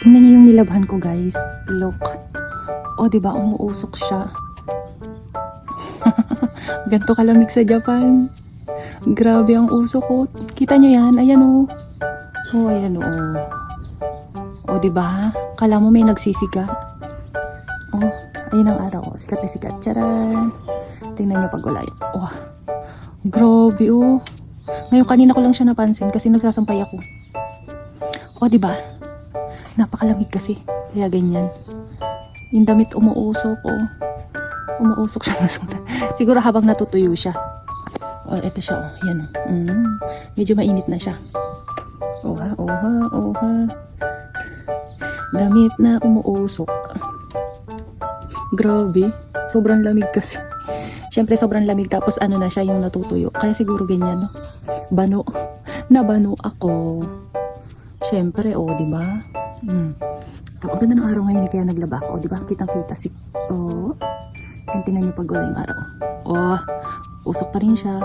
Tingnan niyo yung nilabhan ko, guys. Look. O, diba? Umuusok siya. Ganto kalamig sa Japan. Grabe ang usok ko. Kita nyo yan? Ayan o. Oh, ayan o. O, diba? Kala mo may nagsisiga. Oh, ayun ang araw. Sikat na sikat. Charan! Tingnan nyo pag wala yun. Oh, grabe oh. Ngayon kanina ko lang siya napansin kasi nagsasampay ako. O, diba? Napakalamig kasi. Kaya ganyan. Yung damit umuusok oh. Umuusok siya na soda. Siguro habang natutuyo siya. Oh, eto siya oh. Yan oh. Medyo mainit na siya. Oha, oha, oha. Damit na umuusok. Grabe. Sobrang lamig kasi. Siyempre sobrang lamig tapos ano na siya yung natutuyo. Kaya siguro ganyan no. Bano. Nabano ako. Siyempre oh, di ba? Ang ganda ng araw ngayon kaya naglaba ako. Oh, di ba? Kitang-kita si oh. And tingnan niyo pag wala yung araw. Oh, usok pa rin siya.